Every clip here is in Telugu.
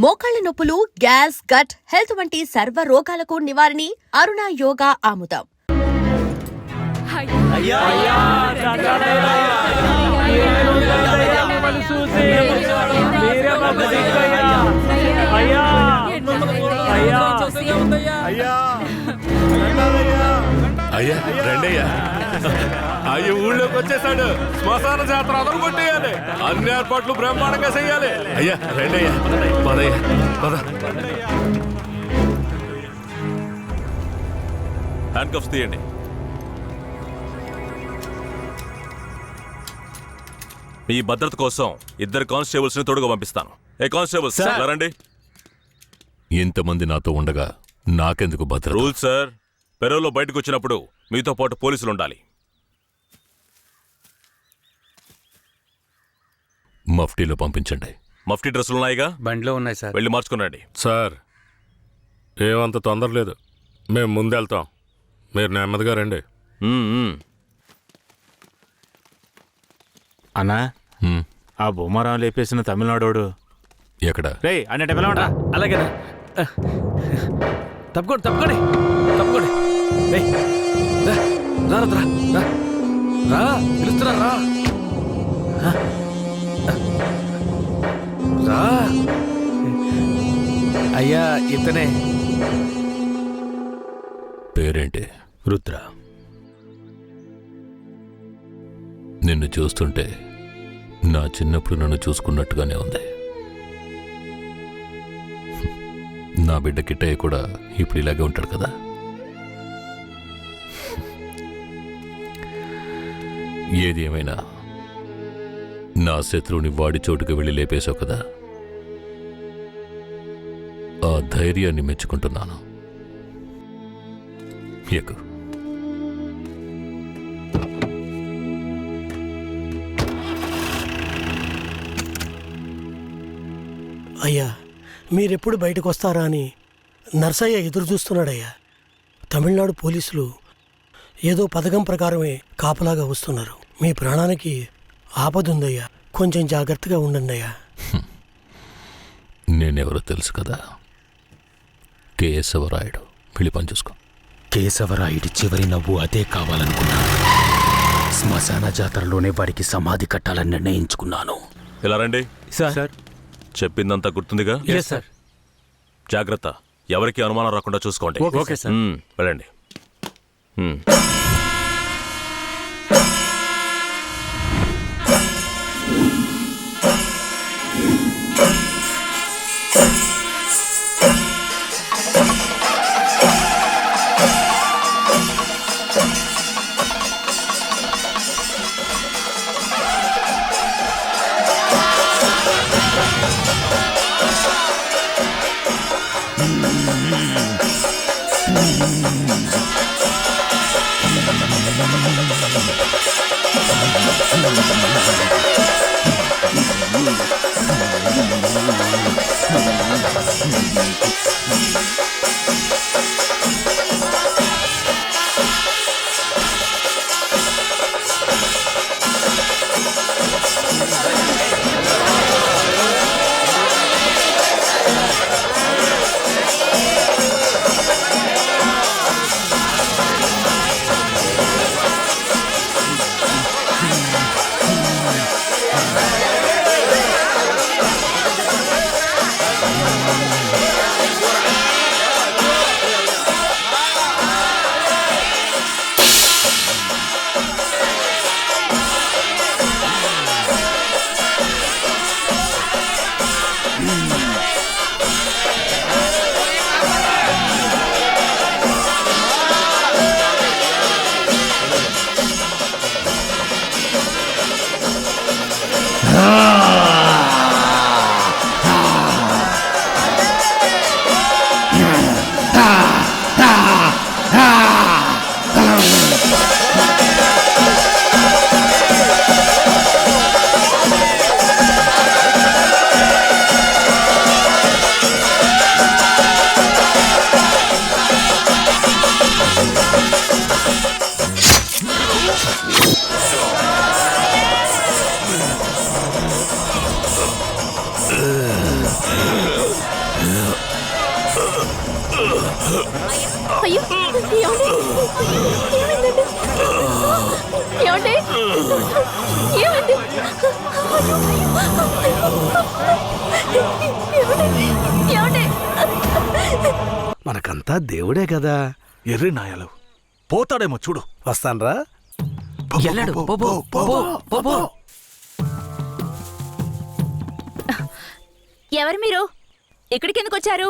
మోకాళ్ల నొప్పులు, గ్యాస్, గట్ హెల్త్ వంటి సర్వ రోగాలకు నివారణి అరుణ యోగా ఆముదం. అయ్యా రండయ్యా. అయ్య ఊళ్ళోకి వచ్చేసాడు. శ్మశాన జాతర అదరు కొట్టేయాలి. అన్ని ఏర్పాట్లు బ్రహ్మాండంగా చెయ్యాలి. అయ్యా రండయ్యా, పదయ్యా పద. హ్యాండ్ కప్స్ తీయండి. మీ భద్రత కోసం 2 కానిస్టేబుల్స్ ని తోడుగా పంపిస్తాను. ఏ కానిస్టేబుల్స్ రండి. ఇంతమంది నాతో ఉండగా నాకెందుకు భద్రత? రూల్ సార్, పెరోలో బయటకు వచ్చినప్పుడు మీతో పాటు పోలీసులు ఉండాలి. మఫ్టీలో పంపించండి. మఫ్టీ డ్రెస్సులు ఉన్నాయిగా? బండిలో ఉన్నాయి సార్. వెళ్ళి మార్చుకుని సార్, ఏమంత తొందర లేదు. మేము ముందెళ్తాం, మీరు నెమ్మదిగా రండి. అన్నా, హ్మ్. ఆ బొమ్మరాం లేపేసిన తమిళనాడోడు ఎక్కడ? రే అన్నట్టు పిలవండ్రా. అలాగేనా? తప్పుకోండి తప్పుకోండి తప్పుకోండి. రా పిలుస్తున్నా రా. రా అయ్యా, ఇతనే. పేరేంటి? రుద్ర. నిన్ను చూస్తుంటే నా చిన్నప్పుడు నన్ను చూసుకున్నట్టుగానే ఉంది. నా బిడ్డ కిట్టయ్య కూడా ఇప్పుడు ఇలాగే ఉంటాడు కదా. ఏది ఏమైనా నా శత్రువుని వాడి చోటుకు వెళ్ళి లేపేశావు కదా, ఆ ధైర్యాన్ని మెచ్చుకుంటున్నాను. ఎక్కు. అయ్యా, మీరెప్పుడు బయటకు వస్తారా అని నర్సయ్య ఎదురు చూస్తున్నాడయ్యా. తమిళనాడు పోలీసులు ఏదో పథకం ప్రకారమే కాపలాగా వస్తున్నారు. మీ ప్రాణానికి ఆపదుందయ్యా, కొంచెం జాగ్రత్తగా ఉండండి అయ్యా. నేనెవరో తెలుసు కదా, కేశవరాయుడు. వెళ్ళి పని చూసుకో. కేశవరాయుడి చివరి నవ్వు అదే కావాలనుకున్నాను. శ్మశాన జాతరలోనే వాడికి సమాధి కట్టాలని నిర్ణయించుకున్నాను. ఇలా రండి. సార్ చెప్పిందంతా గుర్తుందిగా? సార్. జాగ్రత్త, ఎవరికి అనుమానం రాకుండా చూసుకోండి. Okay sir. వెళ్ళండి. అయ్యో ఏమండి? ఏమండి? ఏమండి? ఏమండి? మనకంతా దేవుడే కదా. ఎర్రి నాయలు పోతాడేమో చూడు. వస్తాన్రా. ఎల్లాడు పో, పో, పో, పో, పో. ఎవరు మీరు? ఎక్కడికి ఎందుకు వచ్చారు?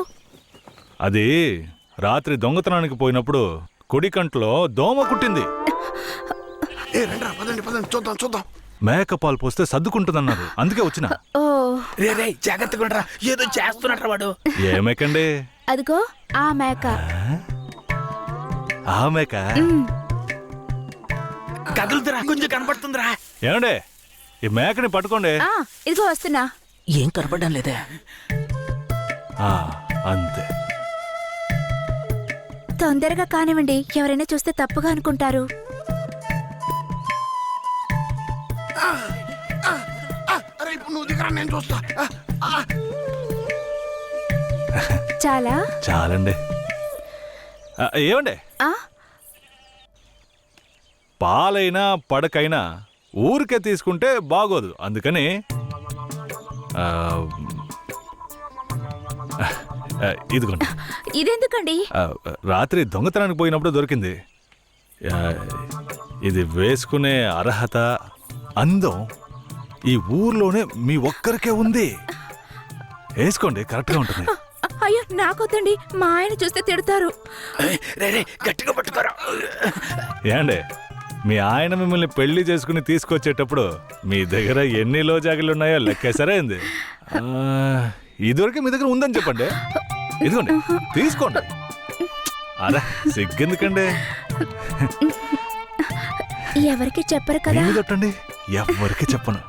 అది రాత్రి దొంగతనానికి పోయినప్పుడు కుడి కంట్లో దోమ కుట్టింది. మేకపాలు పోస్తే సర్దుకుంటుందన్నారు, అందుకే వచ్చిన. ఓ రే జాగ్రత్తగా ఉండరా, ఏదో చేస్తున్నట్రా వాడు. ఏ మేకండి? అదిగో ఆ మేక. ఆ మేక కదులుతురా, కొంచెం కనపడుతుందిరా. ఏమండే, ఈ మేకని పట్టుకోండి. ఇదిగో వస్తున్నా. ఏం కనపడడం లేదే. అంతే. తొందరగా కానివ్వండి, ఎవరైనా చూస్తే తప్పుగా అనుకుంటారు. చాలా చాలండి. ఏమండే, పాలైనా పడకైనా ఊరికే తీసుకుంటే బాగోదు. అందుకని ఇదిగోండి. ఇదెందుకండి? రాత్రి దొంగతనానికి పోయినప్పుడు దొరికింది. ఇది వేసుకునే అర్హత, అందం ఈ ఊర్లోనే మీ ఒక్కరికే ఉంది. వేసుకోండి, కరెక్ట్గా ఉంటుంది. అయ్యో నాకొద్దండి, మా ఆయన చూస్తే తిడతారు. గట్టిగా పట్టుకోరా. ఏండే, మీ ఆయన మిమ్మల్ని పెళ్లి చేసుకుని తీసుకొచ్చేటప్పుడు మీ దగ్గర ఎన్ని లోజాగులున్నాయో లెక్కేసరే అయింది. ఇదివరకే మీ దగ్గర ఉందని చెప్పండి. ఇదిగోండి, తీసుకోండి. అలా సిగ్గెందుకండి? ఎవరికి చెప్పరు కదా. కొట్టండి, ఎవరికి చెప్పను.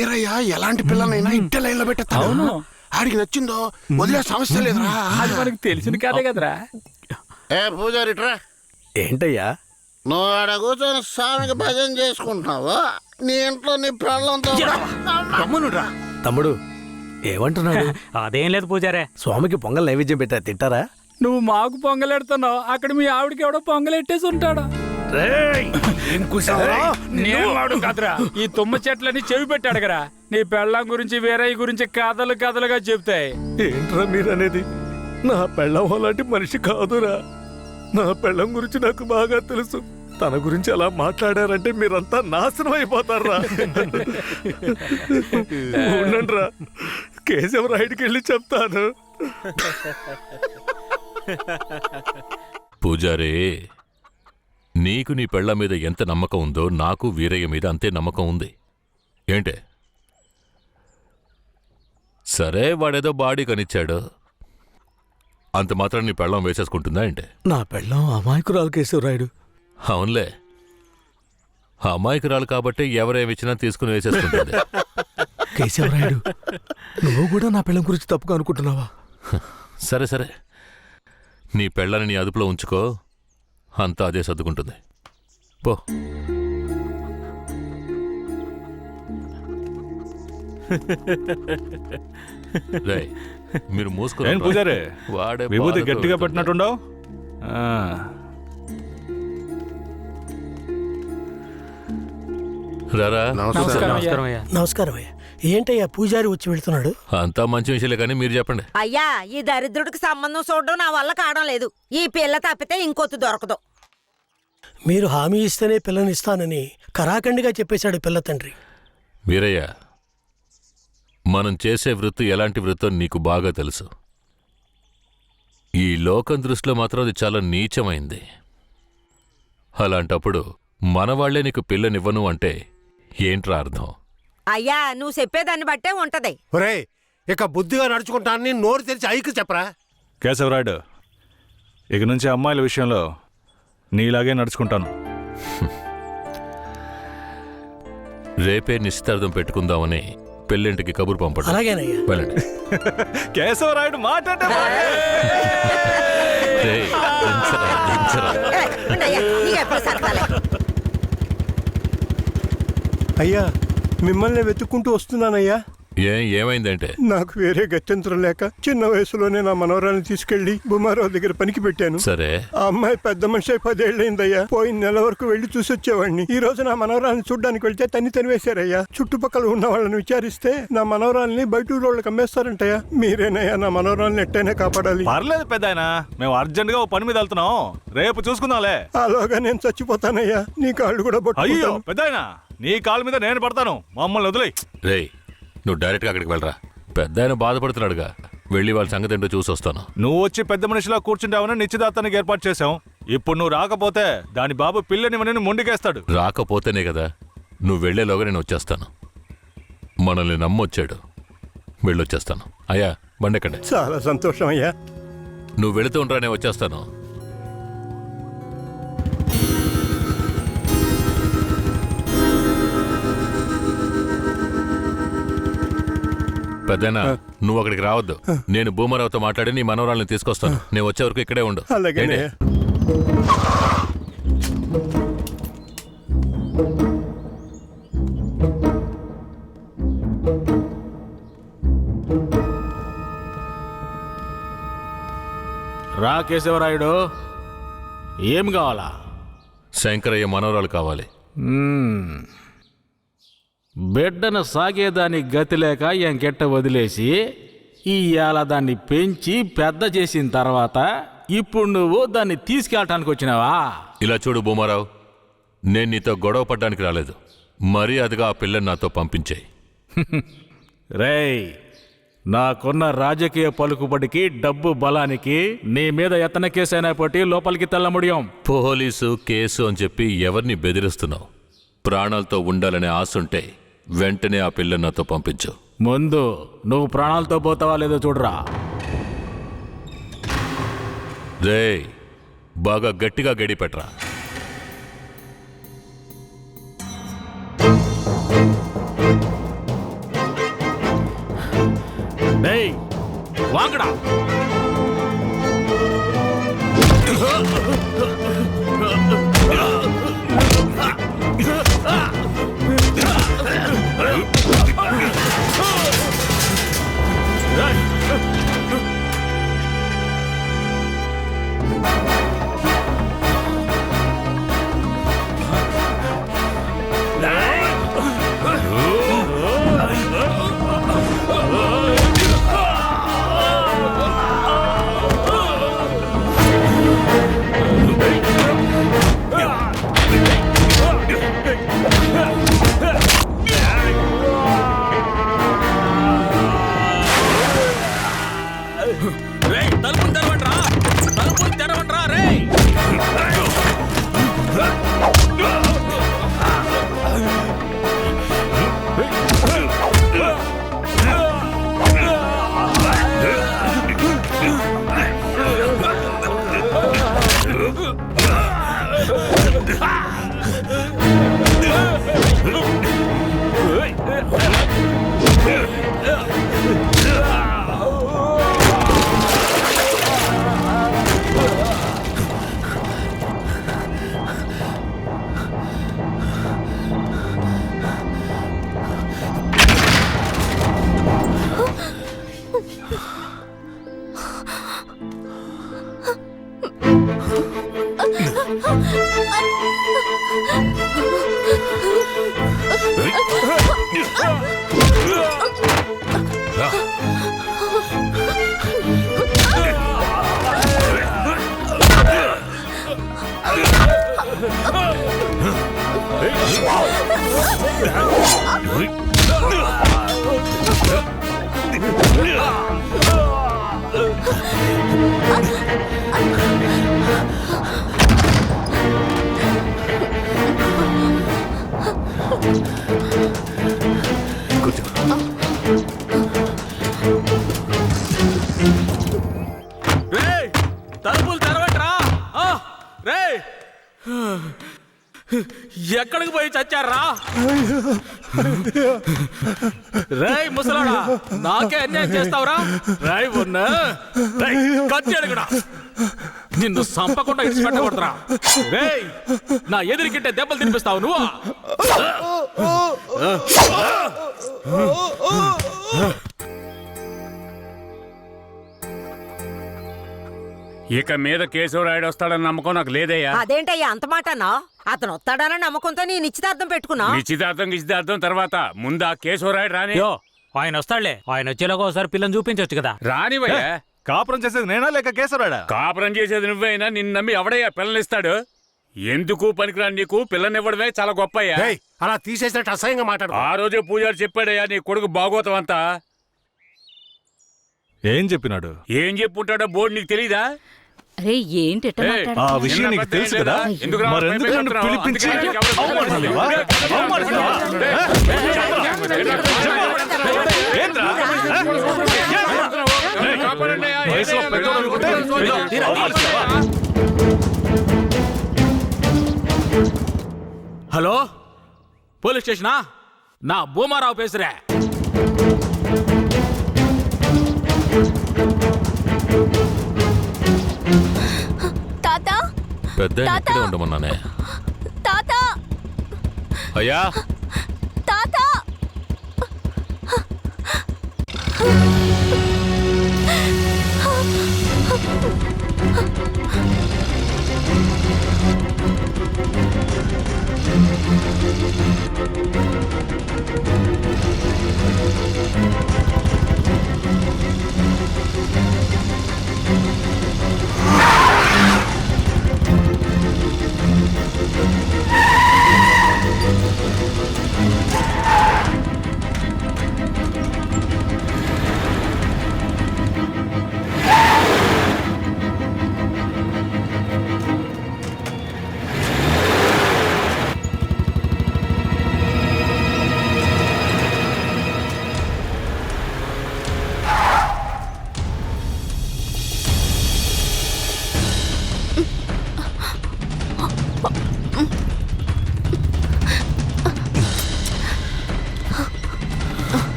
ఏరయ్యా, ఎలాంటి పిల్లనైనా ఇంటి లైన్లో పెట్టేస్తాను. ఆడికి నచ్చిందో వదిలే సమస్య లేదురా. అది మనకి తెలిసిన కదే కదరా. ఏ పూజారిట్రా, ఏంటయ్యా? నువ్వు ఆడ కూర్చొని స్వామికి భజన చేసుకుంటున్నావు, నీ ఇంట్లో నీ పిల్లలతో. తమ్ముడు ఏమంటున్నాడు? అదేం లేదు పూజారే. స్వామికి పొంగల్ నైవేద్యం పెట్టా, తింటారా? నువ్వు మాకు పొంగలెడుతున్నావు, అక్కడ మీ ఆవిడకి ఎవడో పొంగలెట్టేసి ఉంటాడు. నేను కదరా, ఈ తుమ్మ చెట్లని చెవి పెట్టాడు కదా. నీ పెళ్ళం గురించి వేరే గురించి కథలు కథలుగా చెప్తాయి. ఏంట్రా మీరనేది? నా పెళ్ళం అలాంటి మనిషి కాదురా. నా పెళ్ళం గురించి నాకు బాగా తెలుసు. తన గురించి అలా మాట్లాడారంటే మీరంతా నాశనం అయిపోతారా. ఉండండిరా, కేశవరాయుడికి వెళ్ళి చెప్తాను. పూజారే, నీకు నీ పెళ్ళ మీద ఎంత నమ్మకం ఉందో నాకు వీరయ్య మీద అంతే నమ్మకం ఉంది. ఏంటే, సరే వాడేదో బాడీ కనిచ్చాడు, అంత మాత్రం నీ పెళ్ళం వేసేసుకుంటుందా ఏంటే? నా పెళ్ళం అమాయకురాలు కేశవరాయుడు. అవునులే, అమాయకురాలు కాబట్టి ఎవరేమిచ్చినా తీసుకుని వేసేసుకుంటుంది. కేశవరాయుడు, నువ్వు కూడా నా పెళ్ళం గురించి తప్పుగా అనుకుంటున్నావా? సరే సరే, నీ పెళ్ళని నీ అదుపులో ఉంచుకో, అంతా అదే సర్దుకుంటుంది. పో. రేయ్, మీరు మూసుకుని పూజారే, వాడే విభూతి బాధతో గట్టిగా వెళ్తుంటే. పెట్టినట్టుండవు. రారా. నమస్కారం అయ్యా. ఏంటయ్యా పూజారి వచ్చి వెళ్తున్నాడు? అంతా మంచి విషయాలే, కానీ మీరు చెప్పండి. అయ్యా, ఈ దరిద్రుడికి సంబంధం చూడడం నా వల్ల కావడం లేదు. ఈ పిల్ల తప్పితే ఇంకొత్తు దొరకదు. మీరు హామీ ఇస్తేనే పిల్లని ఇస్తానని కరాఖండిగా చెప్పేశాడు పిల్ల తండ్రి. వీరయ్య, మనం చేసే వృత్తి ఎలాంటి వృత్తో నీకు బాగా తెలుసు. ఈ లోకం దృష్టిలో మాత్రం అది చాలా నీచమైంది. అలాంటప్పుడు మనవాళ్లే నీకు పిల్లనివ్వను అంటే ఏంట్రా అర్థం? అయ్యా, నువ్వు చెప్పేదాన్ని బట్టే ఉంటది. ఒరే, ఇక బుద్ధిగా నడుచుకుంటానని నోరు తెరిచి ఐకి చెప్పరా. కేశవరాయుడు, ఇక నుంచి అమ్మాయిల విషయంలో నీలాగే నడుచుకుంటాను. రేపే నిశ్చితార్థం పెట్టుకుందామని పెళ్ళింటికి కబురు పంపండి. అలాగేనయ్యా. వెళ్ళండి. కేశవరాయుడు మాట్లాడే రేయ్, దించరా, దించరా. అయ్యా మిమ్మల్ని వెతుక్కుంటూ వస్తున్నానయ్యా. ఏమైందంటే? నాకు వేరే గత్యంతరం లేక చిన్న వయసులోనే నా మనవరాన్ని తీసుకెళ్లి బుమారావు దగ్గర పనికి పెట్టాను. సరే, ఆ అమ్మాయి పెద్ద మనిషి 10 ఏళ్ళైందయ్యా. పోయిన నెల వరకు వెళ్లి చూసొచ్చేవాడిని. ఈ రోజు నా మనవరాన్ని చూడ్డానికి వెళ్తే తనివేశారయ్యా. చుట్టుపక్కల ఉన్న వాళ్ళని విచారిస్తే నా మనవరాల్ని బయట ఊళ్ళకి అమ్మేస్తారంటయ్యా. మీరేనయ్యా నా మనవరాల్ని ఎట్టైనా కాపాడాలి. పర్లేదు పెద్దాయన, మేము అర్జెంట్ గా ఓ పని మీద వెళ్తున్నాం, రేపు చూసుకుందాంలే. అలాగా నేను చచ్చిపోతానయ్యా. నీ కాళ్ళు కూడా అయ్యో పట్టుకుంటాను. పెద్దాయన, నీ కాళ్ళ మీద నేను పడతాను, మమ్మల్ని వదిలేయ్. రేయ్, నువ్వు డైరెక్ట్గా అక్కడికి వెళ్ళరా. పెద్ద ఆయన బాధపడుతున్నాడుగా, వెళ్ళి వాళ్ళ సంగతి ఏంటో చూసి వస్తాను. నువ్వు వచ్చి పెద్ద మనిషిలా కూర్చుంటావని నిశ్చితార్థానికి ఏర్పాటు చేశాం. ఇప్పుడు నువ్వు రాకపోతే దాని బాబు పిల్లని ముందుకేస్తాడు. రాకపోతేనే కదా. నువ్వు వెళ్లేలోగా నేను వచ్చేస్తాను. మనల్ని నమ్మొచ్చాడు, వెళ్ళొచ్చేస్తాను. అయ్యా బండెక్కండి. చాలా సంతోషం అయ్యా. నువ్వు వెళుతూ ఉంటా, నేను వచ్చేస్తాను. పెద్దనా, నువ్వు అక్కడికి రావద్దు. నేను భూమరావుతో మాట్లాడి నీ మనవరాల్ని తీసుకొస్తాను. నేను వచ్చే వరకు ఇక్కడే ఉండు. అలాగేనే. రా కేశవరాయుడు, ఏం కావాలా? శంకరయ్య మనవరాలు కావాలి. బిడ్డను సాగేదానికి గతి లేక ఎంకెట్ట వదిలేసి ఇవాళ దాన్ని పెంచి పెద్ద చేసిన తర్వాత ఇప్పుడు నువ్వు దాన్ని తీసుకెళ్ళటానికి వచ్చినావా? ఇలా చూడు భూమారావు, నేను నీతో గొడవ పడ్డానికి రాలేదు. మర్యాదగా ఆ పిల్లని నాతో పంపించేయి. రేయ్, నాకున్న రాజకీయ పలుకుబడికి డబ్బు బలానికి నీ మీద ఎత్తన కేసైనా పట్టి లోపలికి తెల్లముడియం. పోలీసు కేసు అని చెప్పి ఎవరిని బెదిరిస్తున్నావు? ప్రాణాలతో ఉండాలనే ఆశుంటే వెంటనే ఆ పిల్లని నాతో పంపించు. ముందు నువ్వు ప్రాణాలతో పోతావా లేదో చూడరా. రేయ్, బాగా గట్టిగా గడి పెట్టరా. డేయ్, వాంగడా. ఎక్కడికి పోయి చచ్చారా? రేయ్ ముసలాడా, నాకే అన్యాయం చేస్తావురా? రాయ్ ఉన్నా కచ్చాడు కూడా నిన్ను సంపకుండా ఇచ్చి పెట్టకూడదురా. రేయ్, నా ఎదురుకింటే దెబ్బలు తినిపిస్తావు నువ్వు. ఇక మీద కేశవరాయుడు వస్తాడని నమ్మకం నాకు లేదయ్యా. అదేంటయ్యా అంత మాటనా? అతను వస్తాడన్న నమ్మకంతో నీ నిశ్చితార్థం పెట్టుకున్నా. నిశ్చితార్థం తర్వాత ముందు ఆ కేశవరాయుడు రాని. ఆయన వస్తాడులే. ఆయన వచ్చేలాగా ఒకసారి పిల్లని చూపించవచ్చు కదా. రానివయ్యా. కాపురం చేసేది నేనా లేక కేశవరాడా? కాపురం చేసేది నువ్వైనా నిన్ను నమ్మి ఎవడయ్యా పిల్లనిస్తాడు? ఎందుకు పనికిరాని నీకు పిల్లనివ్వడమే చాలా గొప్పయ్యా. అలా తీసేసినట్టు అసహ్యంగా మాట్లాడు. ఆ రోజే పూజారి చెప్పాడయ్యా నీ కొడుకు బాగోతం అంతా. ఏం చెప్పినాడు? ఏం చెప్పుంటాడో బోర్డు నీకు తెలీదా? అరే ఏంటి ఆ విషయం నీకు తెలుసు కదా, మరెందుకు నన్ను పిలిపించి అవమానిస్తున్నావా? ఏంట్రా? వయసులో పెద్దోడు అనుకుంటే ఇలా అవమానిస్తావా? Hello, police స్టేషనా? నా భూమారావు పేసురే. తాత పెద్ద ఇక్కడే ఉండమన్నానే. తాత అయ్యా, తాత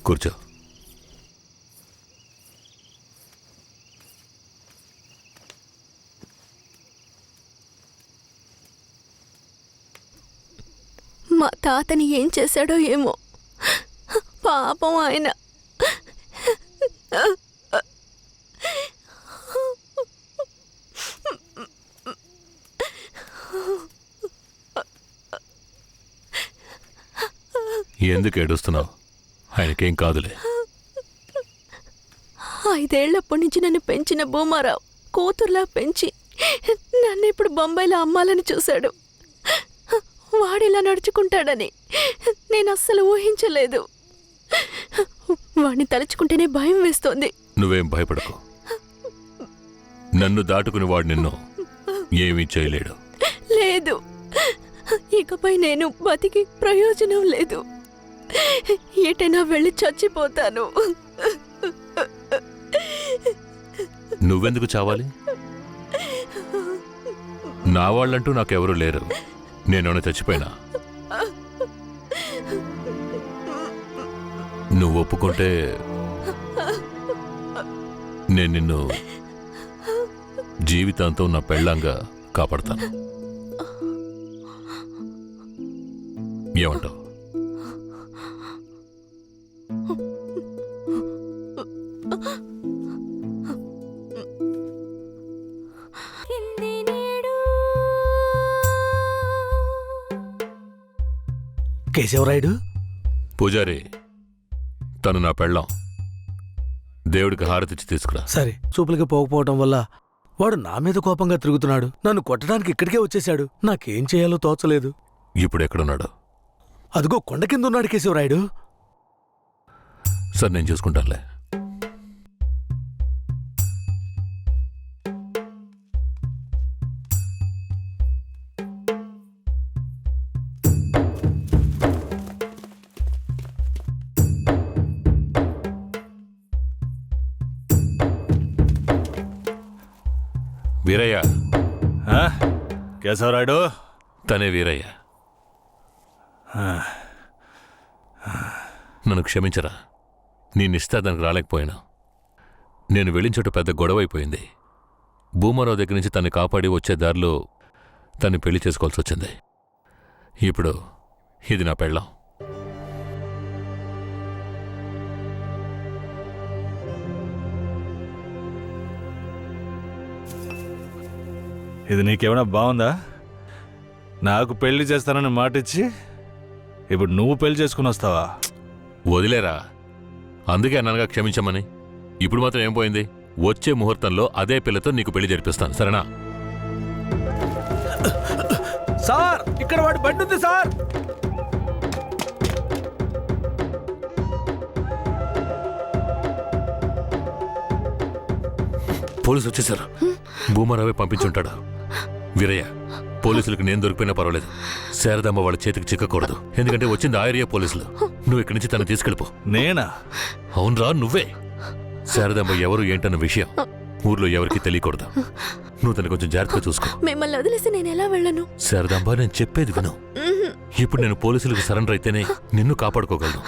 కూర్చో. మా తాతని ఏం చేశాడో ఏమో, పాపం ఆయన. ఎందుకు ఏడుస్తున్నావు? ఆయనకేం కాదులే. 5 ఏళ్లప్పటి నుంచి నన్ను పెంచిన భూమారావు కూతుర్లా పెంచి నన్ను ఇప్పుడు బొంబాయిలో అమ్మాలని చూశాడు. వాడిలా నడుచుకుంటాడని నేను అస్సలు ఊహించలేదు. వాడిని తలుచుకుంటేనే భయం వేస్తోంది. నువ్వేం భయపడకు. నన్ను దాటుకుని వాడు నిన్ను ఏమీ చేయలేడు. లేదు, ఇకపై నేను బతికి ప్రయోజనం లేదు. ఎటైనా వెళ్ళి చచ్చిపోతాను. నువ్వెందుకు చావాలి? నా వాళ్ళంటూ నాకెవరూ లేరు. నేనేమైనా చచ్చిపోయినా? నువ్వు ఒప్పుకుంటే నేను నిన్ను జీవితాంతం నా పెళ్ళంగా కాపాడతాను. ఏమంటావు? కేశవరాయుడు, పూజారి, తను నా పెళ్ళాం. దేవుడికి హారతిచ్చి తీసుకురా. సరే, చూపులకి పోకపోవటం వల్ల వాడు నా మీద కోపంగా తిరుగుతున్నాడు. నన్ను కొట్టడానికి ఇక్కడికే వచ్చేశాడు. నాకేం చేయాలో తోచలేదు. ఇప్పుడు ఎక్కడున్నాడు? అదిగో కొండ కింద ఉన్నాడు కేశవరాయుడు. సరే, నేను చూసుకుంటానులే. వీరయ్య. కేశవరాయుడు. తనే వీరయ్య. నన్ను క్షమించరా. నీ నిశ్చితార్థానికి రాలేకపోయినా. నేను వెళ్ళిన చోట పెద్ద గొడవైపోయింది. భూమారావు దగ్గర నుంచి తన్ని కాపాడి వచ్చే దారిలో తన్ని పెళ్లి చేసుకోవాల్సి వచ్చింది. ఇప్పుడు ఇది నా పెళ్ళాం. ఇది నీకేమైనా బాగుందా? నాకు పెళ్లి చేస్తానని మాటిచ్చి ఇప్పుడు నువ్వు పెళ్లి చేసుకుని వస్తావా? వదిలేరా. అందుకే అన్నానుగా క్షమించమని. ఇప్పుడు మాత్రం ఏం పోయింది? వచ్చే ముహూర్తంలో అదే పిల్లతో నీకు పెళ్లి జరిపిస్తాను, సరేనా? సార్, ఇక్కడ వాడి బండి ఉంది సార్. పోలీసు వచ్చేశారు. భూమారావే పంపించుంటాడు. వీరయ్య, పోలీసులకు నేను దొరికిపోయినా పర్వాలేదు. శారదమ్మ వాళ్ళ చేతికి చిక్కకూడదు. ఎందుకంటే వచ్చింది ఆ ఏరియా పోలీసులు. నువ్వు ఇక్కడి నుంచి తను తీసుకెళ్ళిపో. నేనా? అవునరా, నువ్వే. శారదమ్మ ఎవరు ఏంటన్న విషయం ఊర్లో ఎవరికి తెలియకూడదు. నువ్వు తను కొంచెం జాగ్రత్తగా చూసుకో. మిమ్మల్ని వదిలేసి నేను ఎలా వెళ్ళను? శారదాంబ, నేను చెప్పేది విను. ఇప్పుడు నేను పోలీసులకు సరెండర్ అయితేనే నిన్ను కాపాడుకోగలను.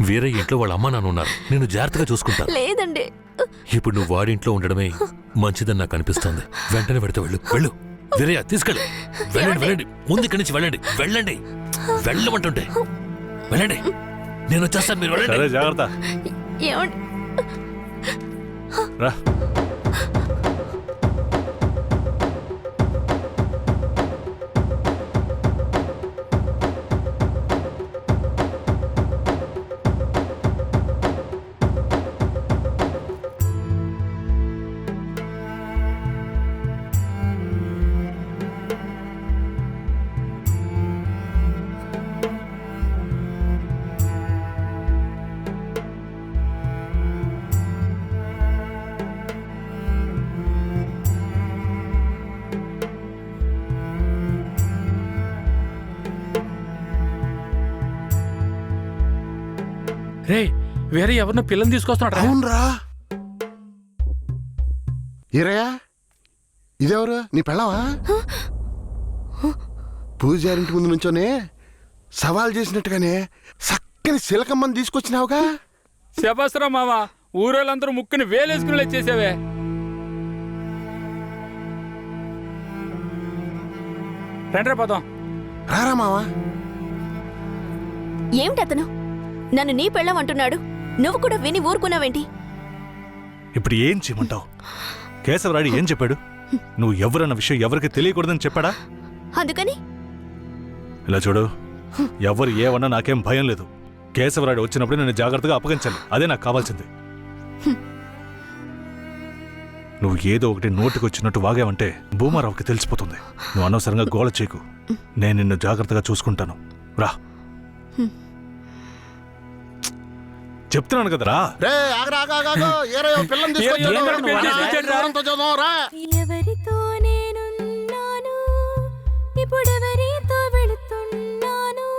వీరయ్య ఇంట్లో వాళ్ళ అమ్మ నాన్న ఉన్నారు. నేను జాగ్రత్తగా చూసుకుంటాను. లేదండి. ఇప్పుడు నువ్వు వాడింట్లో ఉండడమే మంచిదని నాకు అనిపిస్తోంది. వెంటనే పెడితే వెళ్ళు. వెళ్ళు వీరయ్య, తీసుకెళ్ళు. వెళ్ళండి, వెళ్ళండి. ముందు ఇక్కడి నుంచి వెళ్ళండి. వెళ్ళండి, వెళ్ళమంటుంటే వెళ్ళండి. నేను వచ్చేస్తాను, మీరు వెళ్ళండి. సరే, జాగ్రత్త. ఏమండి? రా. రే, వేరే ఎవరినో పిల్లని తీసుకొస్తున్నాడు. అవునరా. ఈరయ్యా, ఇదెవరు? నీ పెళ్ళవా? పూజారింటి ముందు నుంచోనే సవాల్ చేసినట్టుగానే చక్కని శిలకమ్మని తీసుకొచ్చినావుగా. శబాసరా మామ, ఊరోళ్ళందరూ ముక్కుని వేలేసుకుని చేసావే. రండ్రా పోదాం. రారా మావా. ఏమిటతను నన్ను నీ పెళ్ళం అంటున్నాడు? నువ్వు కూడా విని ఊరుకున్నావేంటి? ఇప్పుడు ఏం చేయమంటావు? కేశవరాయుడు ఏం చెప్పాడు? నువ్వు ఎవరన్న విషయం ఎవరికి తెలియకూడదని చెప్పాడా? అందుకని ఇలా చూడు, ఎవరు ఏమన్నా నాకేం భయం లేదు. కేశవరాయుడు వచ్చినప్పుడు నేను జాగ్రత్తగా అప్పగించాలి. అదే నాకు కావాల్సింది. నువ్వు ఏదో ఒకటి నోటికి వచ్చినట్టు వాగావంటే భూమారావుకి తెలిసిపోతుంది. నువ్వు అనవసరంగా గోల చేయకు. నేను నిన్ను జాగ్రత్తగా చూసుకుంటాను. రా, చెప్తున్నాను కదరా. ఎవరితో నేనున్నాను, ఇప్పుడెవరితో వెళుతున్నాను?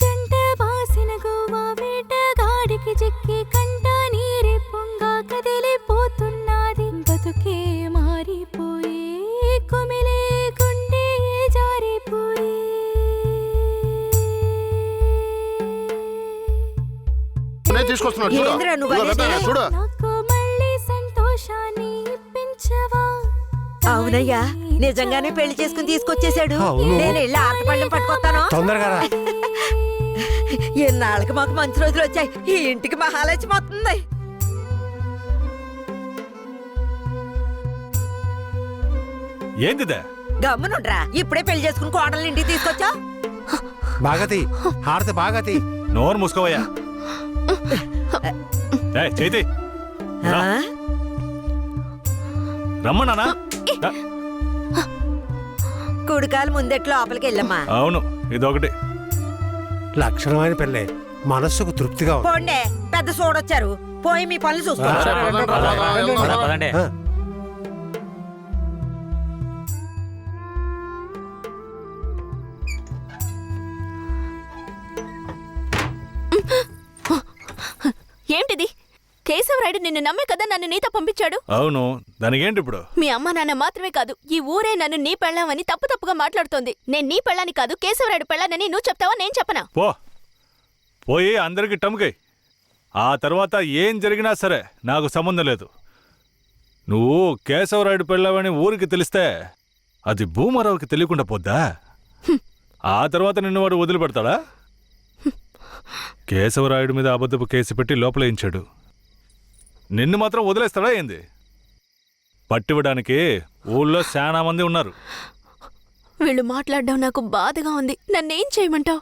జంట బాసిన గోవా వేటగాడికి చిక్కి కంట నీరే పొంగా కదిలిపోతున్నది. బతుకే మారిపోయి కుమిలే గుండె జారిపోయి అవునయ్యా, నిజంగానే పెళ్లి చేసుకుని తీసుకొచ్చేసాడు. నేను వెళ్ళి ఆటపళ్ళం పట్టుకొస్తాను. తొందరగా. ఎన్నాళ్ళకి మాకు మంచి రోజులు వచ్చాయి. ఈ ఇంటికి మహాలక్ష్మి వస్తుంది. ఏందిదే? గమ్మునుండ్రా, ఇప్పుడే పెళ్లి చేసుకుని కోడలు ఇంటికి తీసుకొచ్చా. బాగతి హారతి బాగతి. నోరు మూసుకోవయ్యా. ఏయ్, చైతి రా. రమ్మన్నానా? కుడికాలు ముందెట్లు లోపలికి వెళ్ళమ్మా. అవును, ఇదొకటి. లక్షణమైన పిల్లే, మనస్సుకు తృప్తిగా ఉంది. పోండే, పెద్ద చూడొచ్చారు. పోయి మీ పనులు చూసుకోండి. పదండి. ఏంటిది? కేశవరాయుడు నిన్ను నమ్మే కదా నన్ను నీతో పంపించాడు. అవును, దానికేంటి ఇప్పుడు? మీ అమ్మ నాన్న మాత్రమే కాదు, ఈ ఊరే నన్ను నీ పెళ్ళామని తప్పుగా మాట్లాడుతోంది. నేను నీ పెళ్ళాని కాదు, కేశవరాయుడు పెళ్ళానని నువ్వు చెప్తావా, నేను చెప్పనా? పోయి అందరికి టమ్కై. ఆ తర్వాత ఏం జరిగినా సరే నాకు సంబంధం లేదు. నువ్వు కేశవరాయుడు పెళ్ళావని ఊరికి తెలిస్తే అది భూమారావుకి తెలియకుండా పోద్దా? ఆ తర్వాత నిన్ను వాడు వదిలిపెడతాడా? కేశవరాయుడు మీద అబద్ధపు కేసు పెట్టి లోపలేయించాడు. నిన్ను మాత్రం వదిలేస్తాడా ఏంది? పట్టివ్వడానికి ఊళ్ళో చాలా మంది ఉన్నారు. వీళ్ళు మాట్లాడడం నాకు బాధగా ఉంది. నన్నేం చేయమంటావు?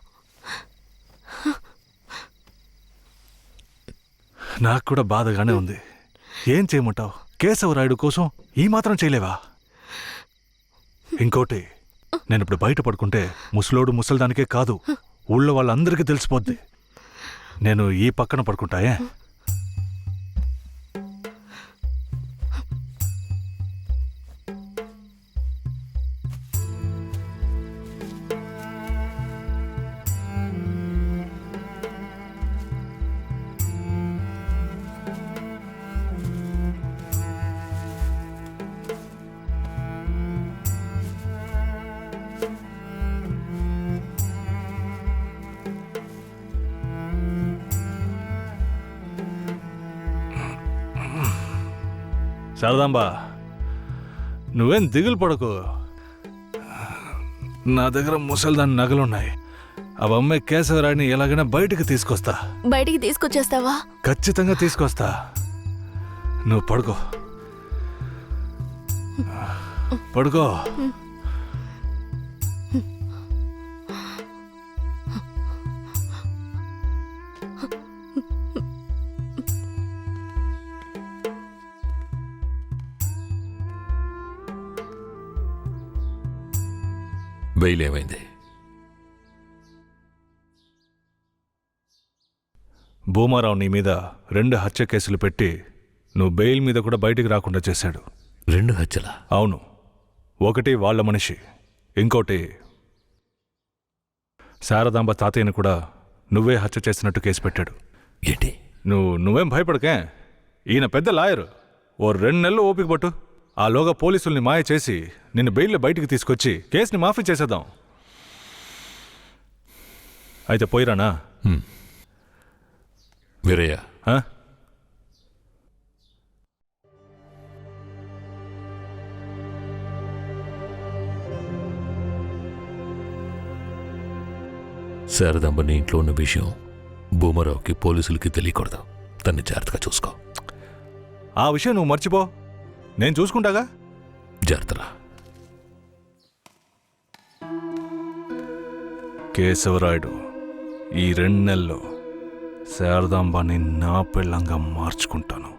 నాకు కూడా బాధగానే ఉంది. ఏం చేయమంటావు? కేశవరాయుడు కోసం ఈ మాత్రం చేయలేవా? ఇంకోటి, నేను ఇప్పుడు బయట పడుకుంటే ముసలోడు ముసలిదానికే కాదు, ఊళ్ళో వాళ్ళందరికీ తెలిసిపోద్ది. నేను ఈ పక్కన పడుకుంటాయే. శారదాంబా, నువ్వేం దిగులు పడకు. నా దగ్గర ముసలిదాని నగలున్నాయి. అవమ్మే కేశవరాయుడిని ఎలాగైనా బయటికి తీసుకొస్తా. బయటికి తీసుకొచ్చేస్తావా? ఖచ్చితంగా తీసుకొస్తా. నువ్వు పడుకో, పడుకో. బెయిల్ ఏమైంది? భూమారావు నీ మీద 2 హత్య కేసులు పెట్టి నువ్వు బెయిల్ మీద కూడా బయటికి రాకుండా చేశాడు. 2 హత్యలా? అవును. ఒకటి వాళ్ళ మనిషి, ఇంకోటి శారదాంబ తాతయ్యని కూడా నువ్వే హత్య చేసినట్టు కేసు పెట్టాడు. ఏంటి? నువ్వేం భయపడకే. ఈయన పెద్ద లాయరు. ఓ 2 నెలలు ఓపిక పట్టు. ఆలోగా పోలీసుల్ని మాయ చేసి నిన్ను బెయిల్లో బయటికి తీసుకొచ్చి కేసుని మాఫీ చేసేద్దాం. అయితే పోయిరానా? వీరయ్య, శారదాంబ నీ ఇంట్లో ఉన్న విషయం భూమారావుకి పోలీసులకి తెలియకూడదు. తన్ని జాగ్రత్తగా చూసుకో. ఆ విషయం నువ్వు మర్చిపో, నేను చూసుకుంటాగా. జాగ్రత్తరా. కేశవరాయుడు ఈ 2 నెలల్లో శారదాంబాని నా పెళ్ళంగా మార్చుకుంటాను.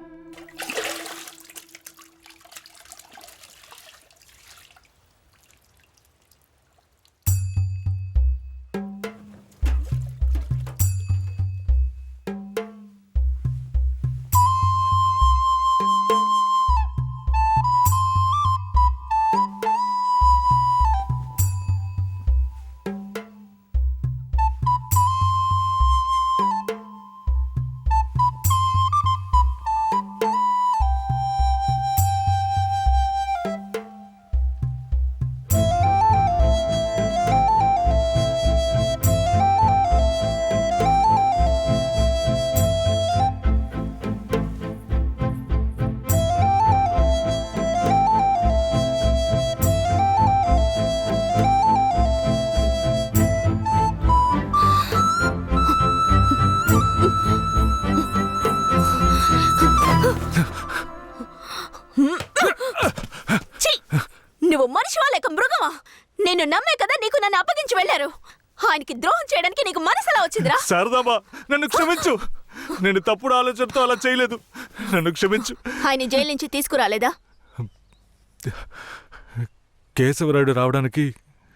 నువ్వు మనిషివా లేక మృగమా? నేను నమ్మే కదా నీకు నన్ను అప్పగించి వెళ్ళారు. ఆయనకి ద్రోహం చేయడానికి నీకు మనసు ఎలా వచ్చిందిరా? శారదాబా, నన్ను క్షమించు. నేను తప్పుడు ఆలోచనతో అలా చేయలేదు. నన్ను క్షమించు. ఆయన జైలు నుంచి తీసుకురాలేదా? కేశవరాయుడు రావడానికి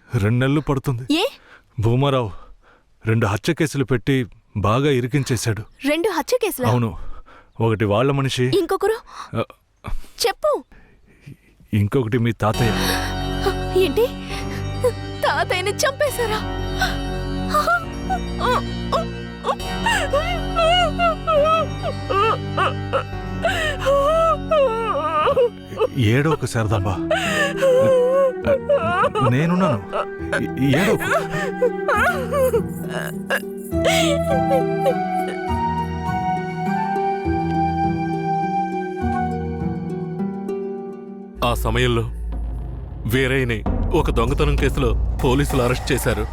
2 నెలలు పడుతుంది. ఏ? భూమారావు 2 హత్య కేసులు పెట్టి బాగా ఇరికించేశాడు. 2 హత్య కేసులా? అవును. ఒకటి వాళ్ళ మనిషి, ఇంకొకరు చెప్పు. ఇంకొకటి మీ తాతయ్య. ఏంటి, తాతయ్యని చంపేశారా? ఏడోకు శారదాంబా, నేనున్నాను. ఏడోకు. ఆ సమయంలో వీరయ్యని ఒక దొంగతనం కేసులో పోలీసులు అరెస్ట్ చేశారు.